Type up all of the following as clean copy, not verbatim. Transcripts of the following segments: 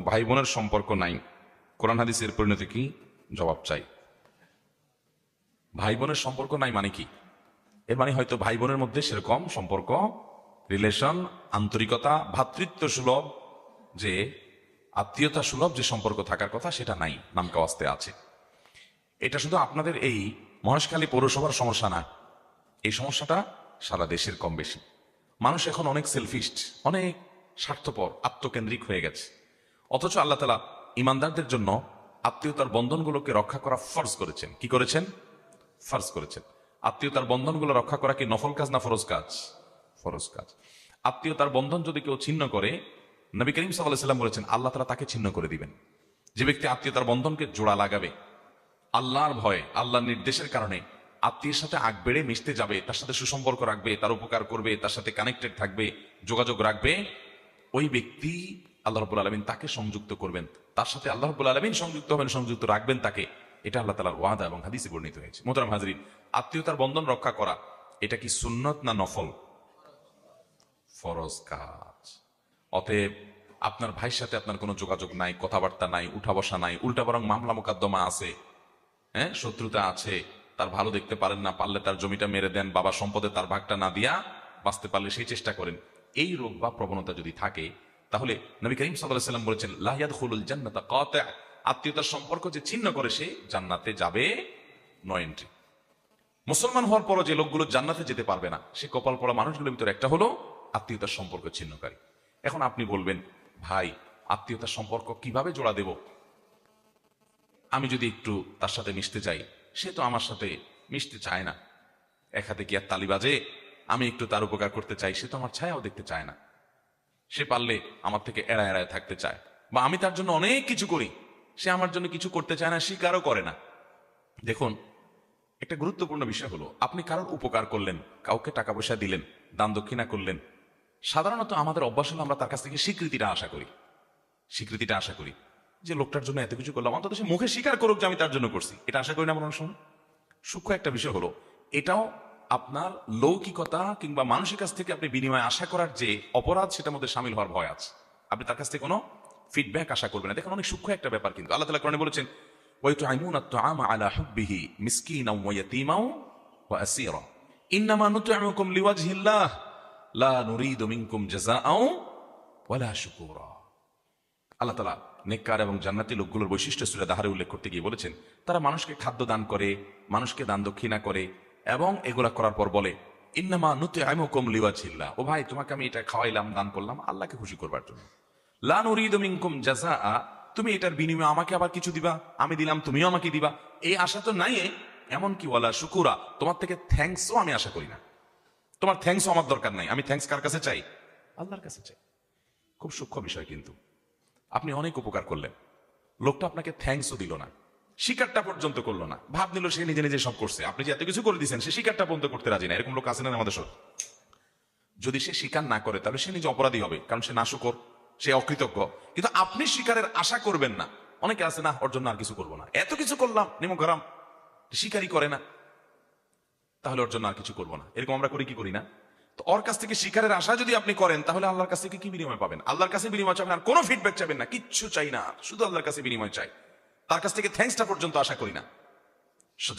ভাই বোনের সম্পর্ক নাই, কোরআন হাদিসের পরিণতি কি? জবাব চাই। ভাই বোনের সম্পর্ক নাই মানে কি? এর মানে হয়তো ভাই বোনের মধ্যে সেরকম সম্পর্ক, রিলেশন, আন্তরিকতা, ভ্রাতৃত্ব সুলভ, যে আত্মীয়তা সুলভ যে সম্পর্ক থাকার কথা সেটা নাই, নামকাওয়াস্তে আছে। এটা শুধু আপনাদের এই মহেশখালী পৌরসভার সমস্যা না, এই সমস্যাটা সারা দেশের কম বেশি। মানুষ এখন অনেক সেলফিস্ট, অনেক স্বার্থপর, আত্মকেন্দ্রিক হয়ে গেছে। অথচ আল্লাহ তাআলা ইমানদারদের জন্য আত্মীয়তার বন্ধনগুলোকে রক্ষা করা ফরজ করেছেন। কি করেছেন? ফরজ করেছেন। আত্মীয়তার বন্ধনগুলো রক্ষা করা কি নফল কাজ না ফরজ কাজ? ফরজ কাজ। আত্মীয়তার বন্ধন যদি কেউ ছিন্ন করে, নবী করিম সাল্লাল্লাহু আলাইহি ওয়াসাল্লাম বলেছেন আল্লাহ তাআলা তাকে ছিন্ন করে দিবেন। যে ব্যক্তি আত্মীয়তার বন্ধনকে জোড়া লাগাবে, আল্লাহর ভয়ে, আল্লাহর নির্দেশের কারণে আত্মীয়ের সাথে আগ বেড়ে মিশতে যাবে, তার সাথে সুসম্পর্ক রাখবে, তার উপকার করবে, তার সাথে কানেক্টেড থাকবে, যোগাযোগ রাখবে, ওই ব্যক্তি আল্লাহ রাব্বুল আলামিন তাকে সংযুক্ত করবেন, তার সাথে আল্লাহ রাব্বুল আলামিন সংযুক্ত হবেন, সংযুক্ত রাখবেন তাকে। এটা আল্লাহ তাআলার ওয়াদা এবং হাদিসে বর্ণিত হয়েছে। মোহতারাম হাজরিন, আত্মীয়তার বন্ধন রক্ষা করা এটা কি সুন্নত না নফল? ফরজ কাজ। অতএব আপনার ভাইয়ের সাথে আপনার কোনো যোগাযোগ নাই, কথাবার্তা নাই, উঠা বসা নাই, উল্টা বরং মামলা মোকদ্দমা আছে, হ্যাঁ, শত্রুতা আছে, তার ভালো দেখতে পারেন না, পারলে তার জমিটা মেরে দেন, বাবার সম্পদে তার ভাগটা না দিয়া বাঁচতে পারলে সেই চেষ্টা করেন। এই রোগ বা প্রবণতা যদি থাকে, তাহলে নবী করিম সাল্লাল্লাহু আলাইহি ওয়াসাল্লাম বলেছেন লা ইয়াদখুলুল জান্নাতা কাতি', আত্মীয়তার সম্পর্ক যে ছিন্ন করে সে জান্নাতে যাবে নো এন্ট্রি। মুসলমান হওয়ার পরও যে লোকগুলো জান্নাতে যেতে পারবে না, সে কপাল পড়া মানুষগুলোর ভিতরে একটা হলো আত্মীয়তার সম্পর্ক ছিন্নকারী। এখন আপনি বলবেন, ভাই আত্মীয়তার সম্পর্ক কিভাবে জোড়া দেব? আমি যদি একটু তার সাথে মিশতে চাই, সে তো আমার সাথে মিশতে চায় না। এক হাতে কি আর তালি বাজে? আমি একটু তার উপকার করতে চাই, সে তো আমার ছায়াও দেখতে চায় না। সে পারলে আমার থেকে এড়ায় এড়ায় থাকতে চায়, বা আমি তার জন্য অনেক কিছু করি, সে আমার জন্য কিছু করতে চায় না, স্বীকারও করে না। দেখুন, একটা গুরুত্বপূর্ণ বিষয় হলো, আপনি কারোর উপকার করলেন, কাউকে টাকা পয়সা দিলেন, দান দক্ষিণা করলেন, সাধারণত আমাদের অভ্যাস হলো আমরা তার কাছ থেকে স্বীকৃতিটা আশা করি। স্বীকৃতিটা আশা করি যে লোকটার জন্য এত কিছু করলাম, অন্তত সে মুখে স্বীকার করুক যে আমি তার জন্য করছি। এটা আশা করি না আমরা অনেক সময়? সূক্ষ্ম একটা বিষয় হলো, এটাও আপনার লৌকিকতা কিংবা মানুষের কাছ থেকে আপনি বিনিময় আশা করার যে অপরাধ, সেটার মধ্যে সামিল হওয়ার ভয় আছে। আপনি তার কাছ থেকে কোনো ফিডব্যাক আশা করবেন না। দেখুন, অনেক সূক্ষ্ম একটা ব্যাপার, কিন্তু আল্লাহ তাআলা কোরআনে বলেছেন ওয়ায়ুতআইমুনা আত-তাআমা আলা হুব্বিহি মিসকিনাও ওয়া ইয়াতীমাও ওয়া আসীরা ইন্নামা নুত'iমুকুম লিওয়াজহিল্লাহ লা নুরিদু মিনকুম জাযাআও ওয়ালা শুকুরা। আল্লাহ তাআলা নেককার এবং জান্নাতি লোকগুলোর বৈশিষ্ট্য সূরা দাহরে উল্লেখ করতে গিয়ে বলেছেন, তারা মানুষকে খাদ্য দান করে, মানুষকে দান দক্ষিণা করে, এবং এগুলা করার পর বলে ইন্নামা নুত'iমুকুম লিওয়াজহিল্লাহ, ও ভাই তোমাকে আমি এটা খাওয়াইলাম, দান করলাম আল্লাহকে খুশি করবার জন্য। লা নুরিদু মিনকুম জাযাআ, তুমি এটার বিনিময়ে আমাকে আবার কিছু দিবা, আমি দিলাম তুমিও আমাকে দিবা, এই আশা তো নাই। এমনকি ওয়ালা শুকুরা, তোমার থেকে থ্যাঙ্কসও আমি আশা করি না। তোমার থ্যাঙ্কসও আমার দরকার নাই। আমি থ্যাঙ্কস কার কাছে চাই? আল্লাহর কাছে চাই। খুব সূক্ষ্ম বিষয় কিন্তু। আপনি অনেক উপকার করলেন, লোকটা আপনাকে থ্যাঙ্কসও দিল না, স্বীকারটা পর্যন্ত করলো না, ভাব নিল সে নিজে নিজে সব করছে। আপনি যে এত কিছু করে দিয়েছেন, সে স্বীকারটা পর্যন্ত করতে রাজি না। এরকম লোক আছে না আমাদের সব? যদি সে স্বীকার না করে, তাহলে সে নিজে অপরাধী হবে, কারণ সে নাশুকর, সে অকৃতজ্ঞ। কিন্তু আপনি স্বীকারের আশা করবেন না। অনেকে আছে না, ওর জন্য আর কিছু করবো না, এত কিছু করলাম, নিমক হারাম, স্বীকারই করে না, তাহলে ওর জন্য আর কিছু করবো না। এরকম আমরা করি কি করি না? তো ওর কাছ থেকে স্বীকারের আশা যদি আপনি করেন, তাহলে আল্লাহর কাছ থেকে কি বিনিময় পাবেন? আল্লাহর কাছে বিনিময় চাবেন, আর কোনো ফিডব্যাক চাবেন না, কিচ্ছু চাই না, শুধু আল্লাহর কাছে বিনিময় চাই। তার কাছ থেকে থ্যাঙ্কসটা পর্যন্ত আশা করি না।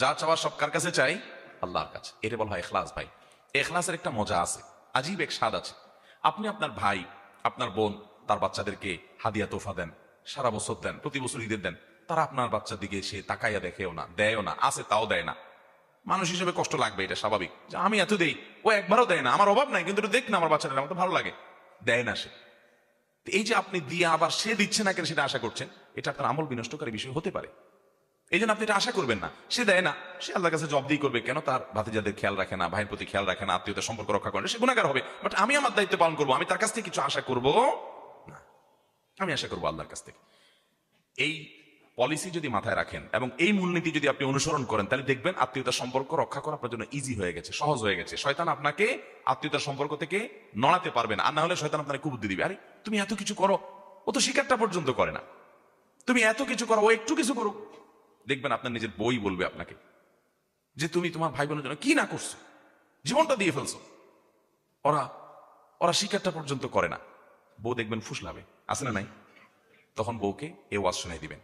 যা চাওয়ার সব কার কাছে চাই? আল্লাহর কাছে। এটা বলা হয় ইখলাস। ভাই, ইখলাসের একটা মজা আছে, আজীব এক স্বাদ আছে। আপনি আপনার ভাই, আপনার বোন, তার বাচ্চাদেরকে হাদিয়া তোফা দেন, সারা বছর দেন, প্রতি বছর ঈদের দেন, তারা আপনার বাচ্চার দিকে সে তাকাইয়া দেখেও না, দেয়ও না, আছে তাও দেয় না। মানুষ হিসেবে কষ্ট লাগবে, এটা স্বাভাবিক, যে আমি এত দেই, ও একবারও দেয় না, আমার অভাব নাই, কিন্তু দেখ না আমার বাচ্চাটা, আমার তো ভালো লাগে, দেয় না সে। এই যে আপনি দিয়ে আবার সে দিচ্ছে না কেন সেটা আশা করছেন, এটা আপনার আমল বিনষ্টকারী বিষয় হতে পারে। এই জন্য আপনি এটা আশা করবেন না। সে দেয় না, সে আল্লাহর কাছে জবাবদিহি করবে, কেন তার ভাতিজাদের খেয়াল রাখে না, ভাইয়ের প্রতি খেয়াল রাখে না, আত্মীয়তার সম্পর্ক রক্ষা করে না, সে গুনাহগার হবে। বাট আমি আমার দায়িত্ব পালন করবো, আমি তার কাছ থেকে কিছু আশা করবো না, আমি আশা করবো আল্লাহর কাছ থেকে। এই পলিসি যদি মাথায় রাখেন এবং এই মূলনীতি যদি আপনি অনুসরণ করেন, তাহলে দেখবেন আত্মীয়তার সম্পর্ক রক্ষা করা আপনার জন্য ইজি হয়ে গেছে, সহজ হয়ে গেছে। শয়তান আপনাকে আত্মীয়তার সম্পর্ক থেকে নড়াতে পারবে না। আর না হলে শয়তান আপনাকে কুবুদ্ধি দিবে, আরে তুমি এত কিছু করো, ও তো স্বীকারটা পর্যন্ত করে না, তুমি এত কিছু করো, ও একটু কিছু করো। দেখবেন আপনার নিজের বই বলবে আপনাকে যে তুমি তোমার ভাই বোনের জন্য কি না করছো, জীবনটা দিয়ে ফেলছো, ওরা ওরা স্বীকারটা পর্যন্ত করে না। বউ দেখবেন ফুসলাবে, আছে না নাই? তখন বউকে এ ওয়াজ শোনাই দিবেন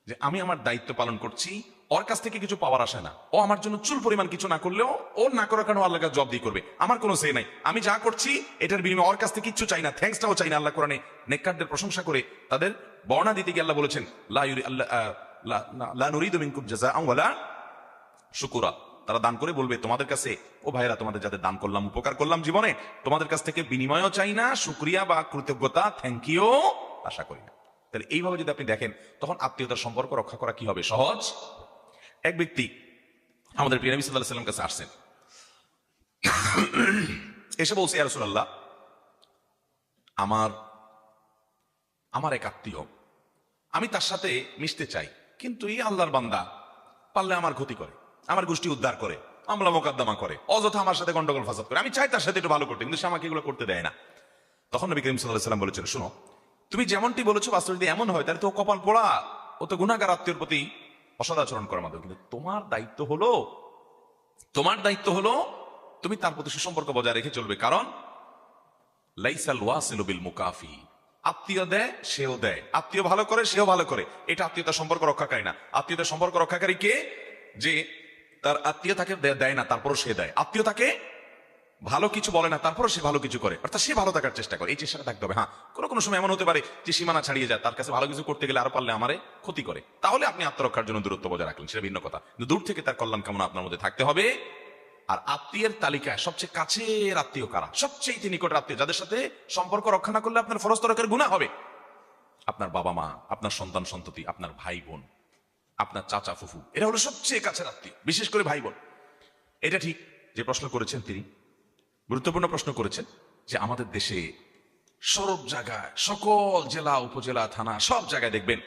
যে আমি আমার দায়িত্ব পালন করছি, ওর কাছ থেকে কিছু পাওয়ার আসে না, ও আমার জন্য চুল পরিমাণ কিছু না করলেও ওর না করার কারণে আল্লাহর কাছে জবাব দিয়ে করবে, আমার কোনো সে নাই, আমি যা করছি এটার বিনিময়ে ওর কাছ থেকে কিচ্ছু চাই না, থ্যাঙ্কসটাও চাই না। আল্লাহ কোরআনে নেককারদের প্রশংসা করে তাদের বর্ণনা দিতে গিয়ে আল্লাহ বলেছেন লা নুরিদু মিনকুম জাযাআন ওয়ালা শুকুরা, তারা দান করে বলবে তোমাদের কাছে, ও ভাইরা তোমাদের যাদের দান করলাম, উপকার করলাম জীবনে, তোমাদের কাছ থেকে বিনিময়ও চাই না, শুকরিয়া বা কৃতজ্ঞতা থ্যাংক ইউ আশা করি না। তাহলে এইভাবে যদি আপনি দেখেন তখন আত্মীয়তার সম্পর্ক রক্ষা করা কি হবে? সহজ। এক ব্যক্তি আমাদের প্রিয় নবী সাল্লাল্লাহু আলাইহি ওয়াসাল্লামের কাছে আসছেন, এসে বলছে ইয়া রাসূলুল্লাহ, আমার এক আত্মীয়, আমি তার সাথে মিশতে চাই, কিন্তু এই আল্লাহর বান্দা পারলে আমার ক্ষতি করে, আমার গোষ্ঠী উদ্ধার করে, মামলা মোকদ্দমা করে, অযথা আমার সাথে গন্ডগোল ফাসাদ করে, আমি চাই তার সাথে একটু ভালো করতে, কিন্তু সে আমাকে এগুলো করতে দেয় না। তখন নবী করিম সাল্লাল্লাহু আলাইহি ওয়াসাল্লাম বলেছেন, শুনো, তুমি যেমনটি বলেছো বাস্তবে যদি এমন হয় তাহলে তো কপাল পোড়া, ও তো গুনাহগার, আত্মীয়র প্রতি অসদাচরণ করার মাধ্যমে। কিন্তু তোমার দায়িত্ব হলো তুমি তার প্রতি সুসম্পর্ক বজায় রেখে চলবে, কারণ লাইসাল ওয়াসিলু বিল মুকাফি, আত্মীয় দেয় সেও দেয়, আত্মীয় ভালো করে সেও ভালো করে, এটা আত্মীয়তার সম্পর্ক রক্ষাকারী না। আত্মীয়তার সম্পর্ক রক্ষাকারী কে? যে তার আত্মীয় তাকে দেয় না তারপরও সে দেয়, আত্মীয় তাকে ভালো কিছু বলে না তারপরও সে ভালো কিছু করে, অর্থাৎ সে ভালো থাকার চেষ্টা করে, এই চেষ্টাটা থাকতে হবে। হ্যাঁ, কোনো সময় এমন হতে পারে যে সীমানা ছাড়িয়ে যায়, তার কাছে ভালো কিছু করতে গেলে আরো পারলে আমারে ক্ষতি করে, তাহলে আপনি আত্মরক্ষার জন্য দূরত্ব বজায় রাখলেন, সেটা ভিন্ন কথা, কিন্তু দূর থেকে তার কল্যাণ কামনা আপনার মধ্যে থাকতে হবে। আর আত্মীয়ের তালিকায় সবচেয়ে কাছের আত্মীয় কারা? সবচেয়ে নিকটের আত্মীয়, যাদের সাথে সম্পর্ক রক্ষা না করলে আপনার ফরজ তরকের গুনাহ হবে। আপনার বাবা মা, আপনার সন্তান সন্ততি, আপনার ভাই বোন, আপনার চাচা ফুফু, এরা হলো সবচেয়ে কাছের আত্মীয়, বিশেষ করে ভাই বোন। এটা ঠিক যে প্রশ্ন করেছেন তিনি গুরুত্বপূর্ণ প্রশ্ন করেছেন, যে আমাদের দেশে সব জায়গায়, সকল জেলা উপজেলা থানা সব জায়গায় দেখবেন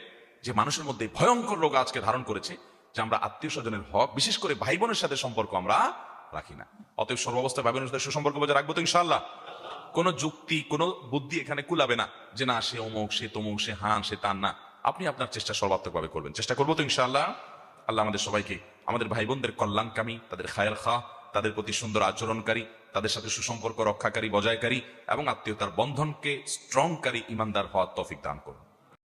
যে মানুষের মধ্যে ভয়ঙ্কর রোগ আজকে ধারণ করেছে, যে আমরা আত্মীয় স্বজনের হক, বিশেষ করে ভাই বোনের সাথে সম্পর্ক আমরা রাখি না। অতএব সর্বাবস্থায় ভাই বোনের সাথে সুসম্পর্ক বজায় রাখবো তো ইনশাআল্লাহ। কোন যুক্তি, কোন বুদ্ধি এখানে কুলাবে না যে না সে অমুক, সে তমুক, সে হান, সে তান না। আপনি আপনার চেষ্টা সর্বাত্মক ভাবে করবেন, চেষ্টা করবো তো ইনশাআল্লাহ। আল্লাহ আমাদের সবাইকে আমাদের ভাই বোনদের কল্যাণকামী, তাদের খায়ের খা, তাদের প্রতি সুন্দর আচরণকারী, তাদের সাথে সুসম্পর্ক রক্ষাকারী, বজায়কারী এবং আত্মীয়তার বন্ধনকে স্ট্রংকারী ইমানদার হওয়ার তৌফিক দান করুন।